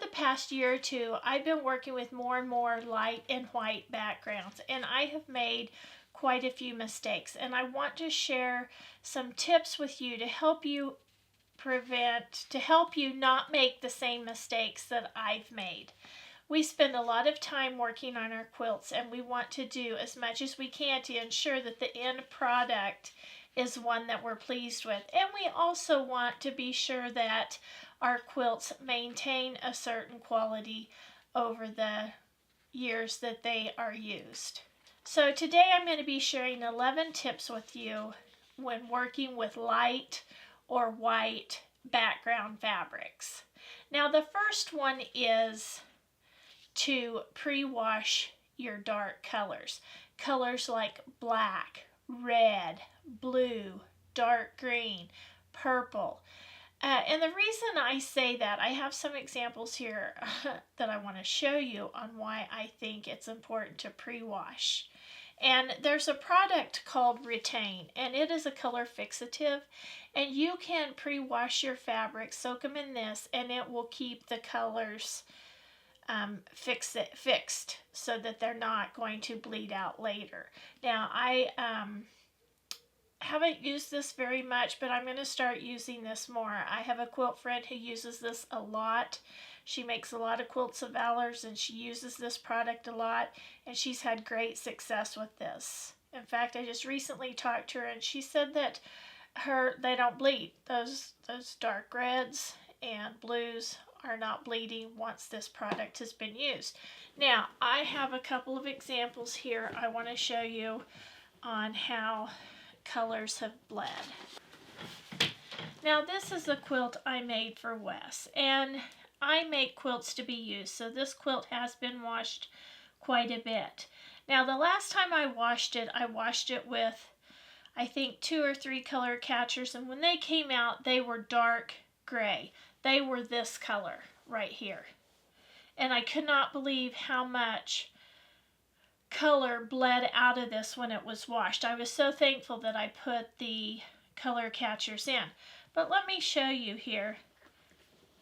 the past year or two, I've been working with more and more light and white backgrounds, and I have made quite a few mistakes, and I want to share some tips with you to help you not make the same mistakes that I've made. We spend a lot of time working on our quilts, and we want to do as much as we can to ensure that the end product is one that we're pleased with. And we also want to be sure that our quilts maintain a certain quality over the years that they are used. So today I'm going to be sharing 11 tips with you when working with light or white background fabrics. Now the first one is to pre-wash your dark colors. Colors like black, red, blue, dark green, purple. And the reason I say that, I have some examples here that I want to show you on why I think it's important to pre-wash. And there's a product called Retayne, and it is a color fixative, and you can pre-wash your fabrics, soak them in this, and it will keep the colors fixed so that they're not going to bleed out later. Now, I haven't used this very much, but I'm going to start using this more. I have a quilt friend who uses this a lot. She makes a lot of quilts of Valor's, and she uses this product a lot, and she's had great success with this. In fact, I just recently talked to her, and she said that they don't bleed. Those dark reds and blues are not bleeding once this product has been used. Now, I have a couple of examples here I want to show you on how colors have bled. Now, this is a quilt I made for Wes, and I make quilts to be used, so this quilt has been washed quite a bit. Now, the last time I washed it with, I think, 2 or 3 color catchers, and when they came out, they were dark gray. They were this color right here. And I could not believe how much color bled out of this when it was washed. I was so thankful that I put the color catchers in. But let me show you here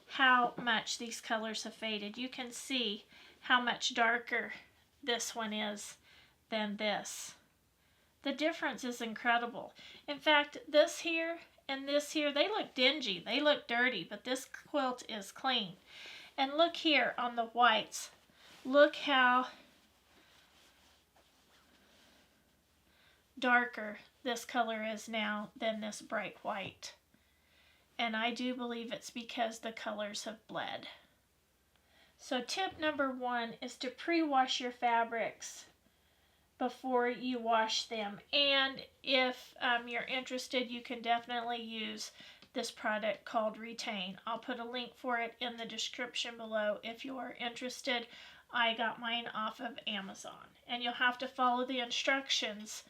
how much these colors have faded. You can see how much darker this one is than this. The difference is incredible. In fact, this here and this here, they look dingy, they look dirty, but this quilt is clean. And look here on the whites. Look how darker this color is now than this bright white. And I do believe it's because the colors have bled. So tip number 1 is to pre-wash your fabrics before you wash them. And if you're interested, you can definitely use this product called Retayne. I'll put a link for it in the description below if you are interested. I got mine off of Amazon. And you'll have to follow the instructions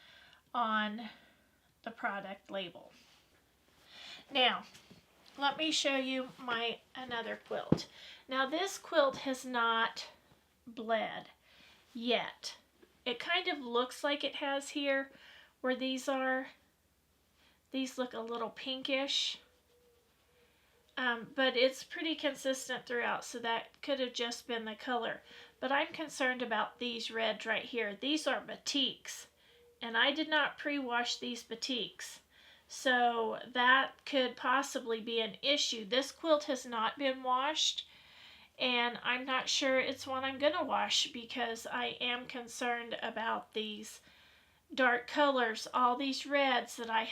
on the product label. Now, let me show you another quilt. Now, this quilt has not bled yet. It kind of looks like it has here where these are. These look a little pinkish, but it's pretty consistent throughout, so that could have just been the color. But I'm concerned about these reds right here. These are Batiks, and I did not pre-wash these Batiks, so that could possibly be an issue. This quilt has not been washed, and I'm not sure it's one I'm going to wash because I am concerned about these dark colors, all these reds that I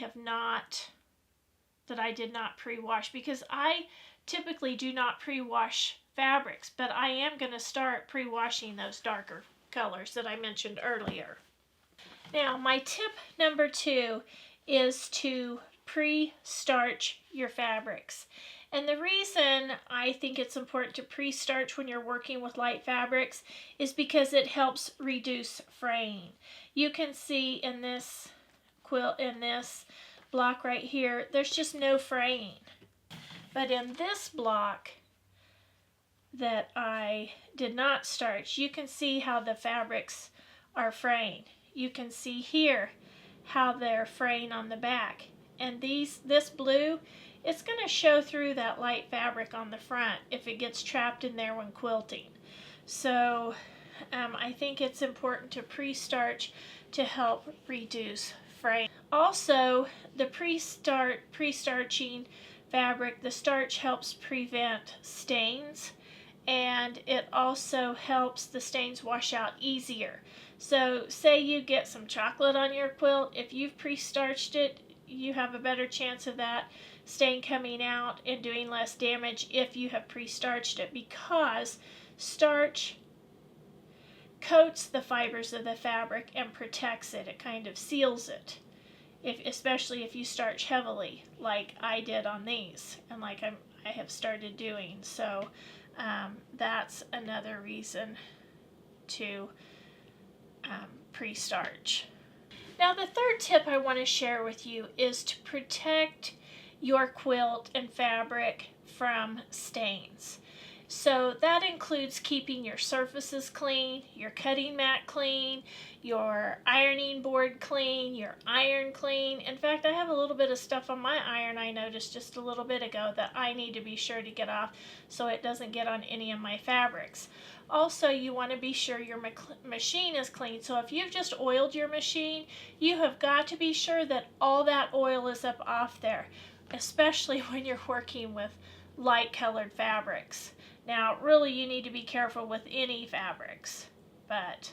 did not pre-wash, because I typically do not pre-wash fabrics, but I am going to start pre-washing those darker colors that I mentioned earlier. Now, my tip number 2 is to pre-starch your fabrics. And the reason I think it's important to pre-starch when you're working with light fabrics is because it helps reduce fraying. You can see in this quilt, in this block right here, there's just no fraying. But in this block that I did not starch, you can see how the fabrics are fraying. You can see here how they're fraying on the back. And this blue it's going to show through that light fabric on the front if it gets trapped in there when quilting. So I think it's important to pre-starch to help reduce fraying. Also, the pre-starching fabric, the starch helps prevent stains, and it also helps the stains wash out easier. So say you get some chocolate on your quilt, if you've pre-starched it, you have a better chance of that stain coming out and doing less damage if you have pre-starched it, because starch coats the fibers of the fabric and protects it. It kind of seals it, especially if you starch heavily like I did on these and like I have started doing. So that's another reason to pre-starch. Now the third tip I want to share with you is to protect your quilt and fabric from stains. So that includes keeping your surfaces clean, your cutting mat clean, your ironing board clean, your iron clean. In fact, I have a little bit of stuff on my iron I noticed just a little bit ago that I need to be sure to get off so it doesn't get on any of my fabrics. Also, you want to be sure your machine is clean. So if you've just oiled your machine, you have got to be sure that all that oil is up off there, especially when you're working with light colored fabrics. Now, really, you need to be careful with any fabrics, but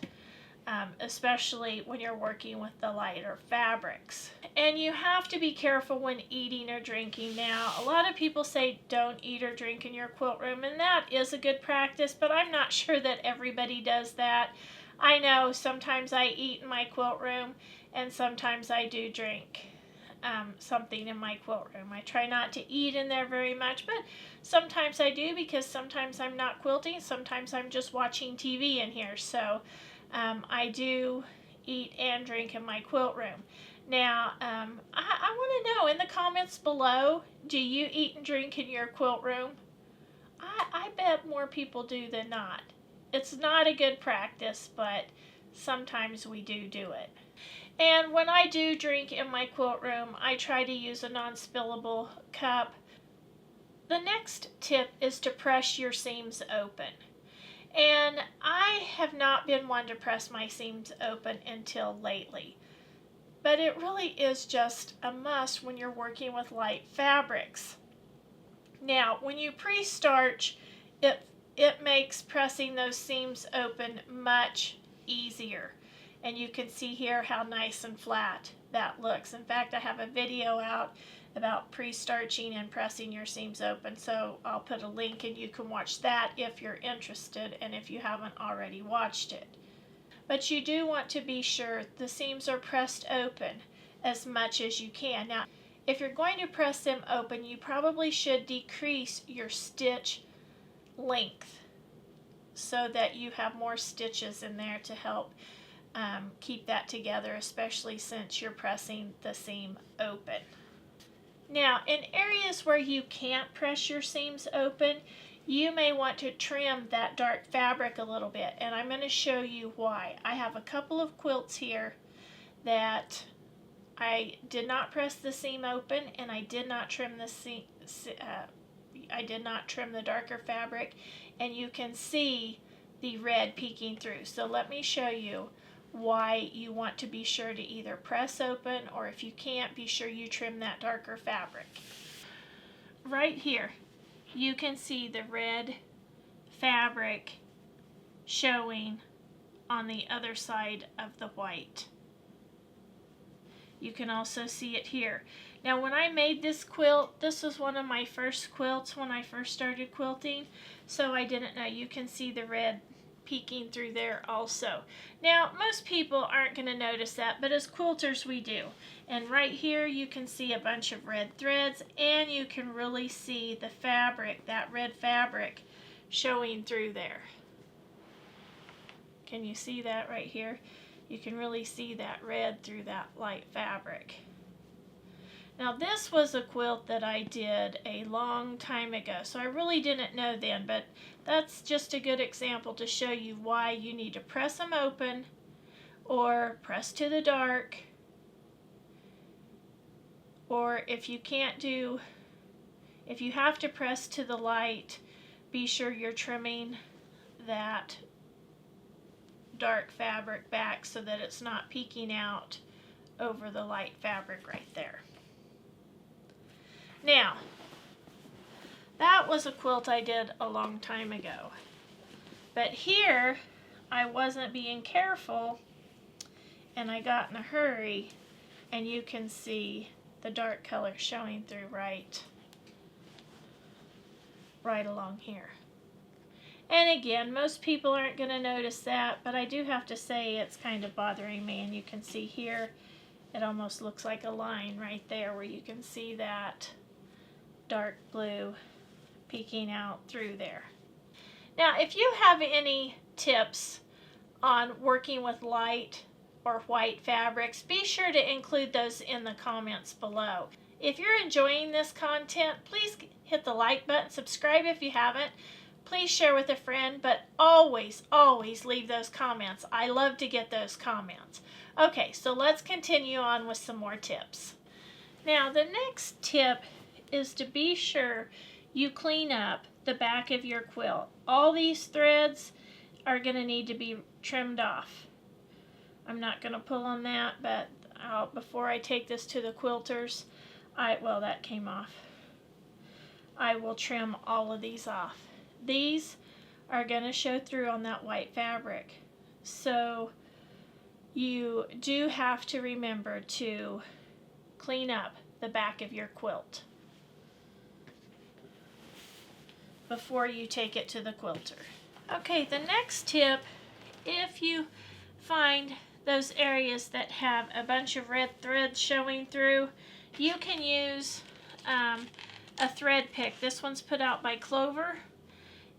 especially when you're working with the lighter fabrics. And you have to be careful when eating or drinking. Now, a lot of people say don't eat or drink in your quilt room, and that is a good practice, but I'm not sure that everybody does that. I know sometimes I eat in my quilt room, and sometimes I do drink something in my quilt room. I try not to eat in there very much, but sometimes I do, because sometimes I'm not quilting, sometimes I'm just watching TV in here. So I do eat and drink in my quilt room. Now, I want to know in the comments below, do you eat and drink in your quilt room? I bet more people do than not. It's not a good practice, but sometimes we do it. And when I do drink in my quilt room, I try to use a non-spillable cup. The next tip is to press your seams open. And I have not been one to press my seams open until lately. But it really is just a must when you're working with light fabrics. Now, when you pre-starch, it makes pressing those seams open much easier. And you can see here how nice and flat that looks. In fact, I have a video out about pre-starching and pressing your seams open, so I'll put a link and you can watch that if you're interested and if you haven't already watched it. But you do want to be sure the seams are pressed open as much as you can. Now, if you're going to press them open, you probably should decrease your stitch length so that you have more stitches in there to help keep that together, especially since you're pressing the seam open. Now, in areas where you can't press your seams open, you may want to trim that dark fabric a little bit, and I'm going to show you why. I have a couple of quilts here that I did not press the seam open, and I did not trim the the darker fabric, and you can see the red peeking through. So let me show you why you want to be sure to either press open, or if you can't, be sure you trim that darker fabric. Right here, you can see the red fabric showing on the other side of the white. You can also see it here. Now, when I made this quilt, this was one of my first quilts when I first started quilting, so I didn't know. You can see the red peeking through there also. Now, most people aren't going to notice that, but as quilters we do. And right here you can see a bunch of red threads, and you can really see the fabric, that red fabric, showing through there. Can you see that right here? You can really see that red through that light fabric. Now, this was a quilt that I did a long time ago, so I really didn't know then, but that's just a good example to show you why you need to press them open or press to the dark, or if you can't do If you have to press to the light, be sure you're trimming that dark fabric back so that it's not peeking out over the light fabric right there. Now, that was a quilt I did a long time ago. But here, I wasn't being careful and I got in a hurry, and you can see the dark color showing through right along here. And again, most people aren't going to notice that, but I do have to say it's kind of bothering me. And you can see here, it almost looks like a line right there where you can see that dark blue peeking out through there. Now, if you have any tips on working with light or white fabrics, be sure to include those in the comments below. If you're enjoying this content, please hit the like button, subscribe if you haven't. Please share with a friend, but always, always leave those comments. I love to get those comments. Okay, so let's continue on with some more tips. Now, the next tip is to be sure you clean up the back of your quilt. All these threads are going to need to be trimmed off. I'm not going to pull on that, but before I take this to the quilters, well, that came off. I will trim all of these off. These are going to show through on that white fabric. So you do have to remember to clean up the back of your quilt before you take it to the quilter. Okay, the next tip, if you find those areas that have a bunch of red threads showing through, you can use a thread pick. This one's put out by CLOVER.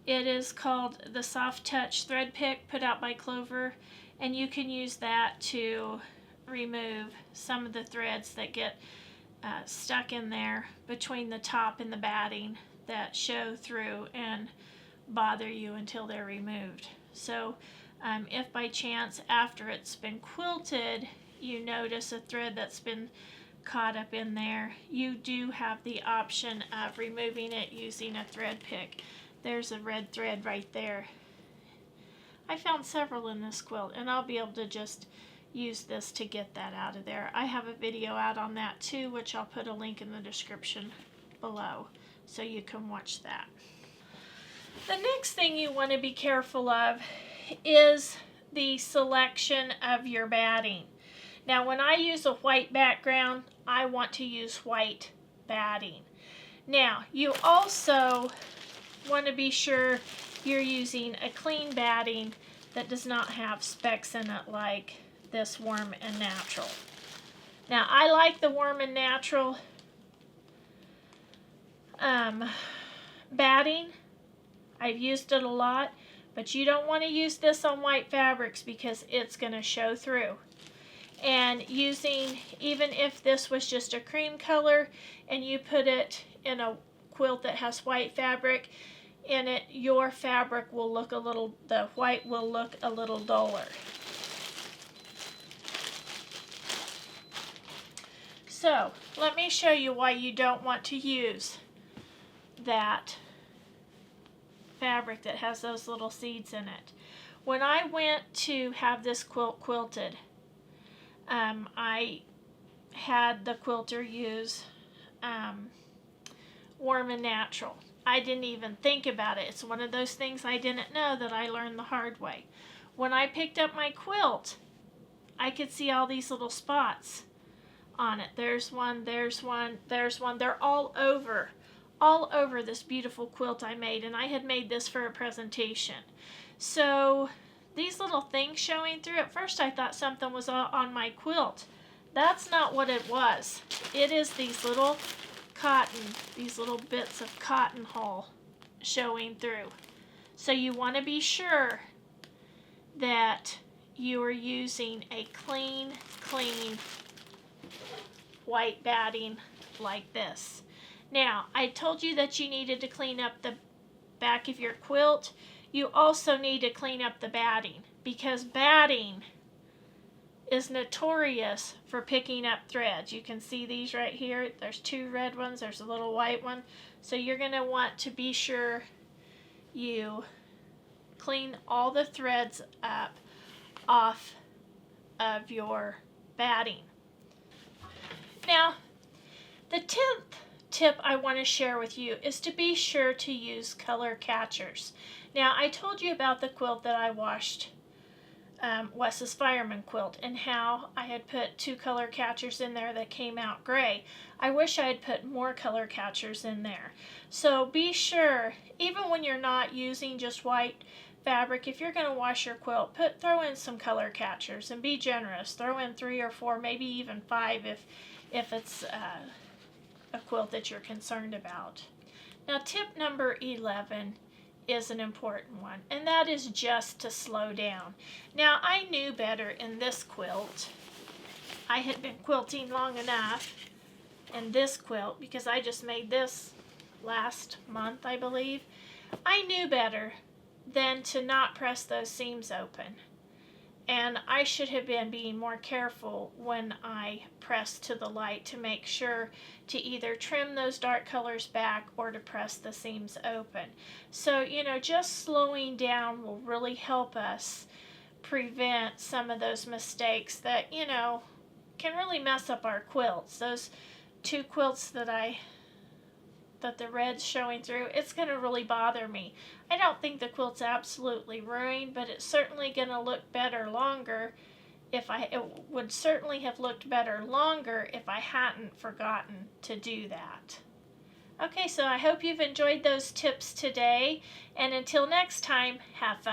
It is called the Soft Touch Thread Pick, put out by CLOVER, and you can use that to remove some of the threads that get stuck in there between the top and the batting that show through and bother you until they're removed. So if by chance after it's been quilted you notice a thread that's been caught up in there, you do have the option of removing it using a thread pick. There's a red thread right there. I found several in this quilt, and I'll be able to just use this to get that out of there. I have a video out on that too, which I'll put a link in the description below so you can watch that. The next thing you want to be careful of is the selection of your batting. Now, when I use a white background, I want to use white batting. Now, you also want to be sure you're using a clean batting that does not have specks in it like this Warm and Natural. Now, I like the Warm and Natural batting. I've used it a lot, but you don't want to use this on white fabrics because it's going to show through. And using, even if this was just a cream color and you put it in a quilt that has white fabric in it, your fabric will look a little, the white will look a little duller. So let me show you why you don't want to use that fabric that has those little seeds in it. When I went to have this quilt quilted, I had the quilter use Warm and Natural. I didn't even think about it. It's one of those things I didn't know that I learned the hard way. When I picked up my quilt, I could see all these little spots on it. There's one, there's one, there's one. They're all over this beautiful quilt I made, and I had made this for a presentation. So these little things showing through, at first I thought something was on my quilt. That's not what it was. It is these little cotton, these little bits of cotton hull showing through. So you want to be sure that you are using a clean white batting like this. Now, I told you that you needed to clean up the back of your quilt. You also need to clean up the batting, because batting is notorious for picking up threads. You can see these right here. There's two red ones, there's a little white one. So you're going to want to be sure you clean all the threads up off of your batting. Now, the 10th tip I want to share with you is to be sure to use color catchers. Now, I told you about the quilt that I washed, Wes's Fireman quilt, and how I had put 2 color catchers in there that came out gray. I wish I had put more color catchers in there. So be sure, even when you're not using just white fabric, if you're going to wash your quilt, throw in some color catchers and be generous. Throw in 3 or 4, maybe even 5 if it's a quilt that you're concerned about. Now, tip number 11 is an important one, and that is just to slow down. Now, I knew better in this quilt. I had been quilting long enough in this quilt, because I just made this last month, I believe. I knew better than to not press those seams open. And I should have been being more careful when I pressed to the light to make sure to either trim those dark colors back or to press the seams open. So, you know, just slowing down will really help us prevent some of those mistakes that, you know, can really mess up our quilts. Those 2 quilts that the red's showing through, it's going to really bother me. I don't think the quilt's absolutely ruined, but it's certainly going to look better longer it would certainly have looked better longer if I hadn't forgotten to do that. Okay, so I hope you've enjoyed those tips today, and until next time, have fun.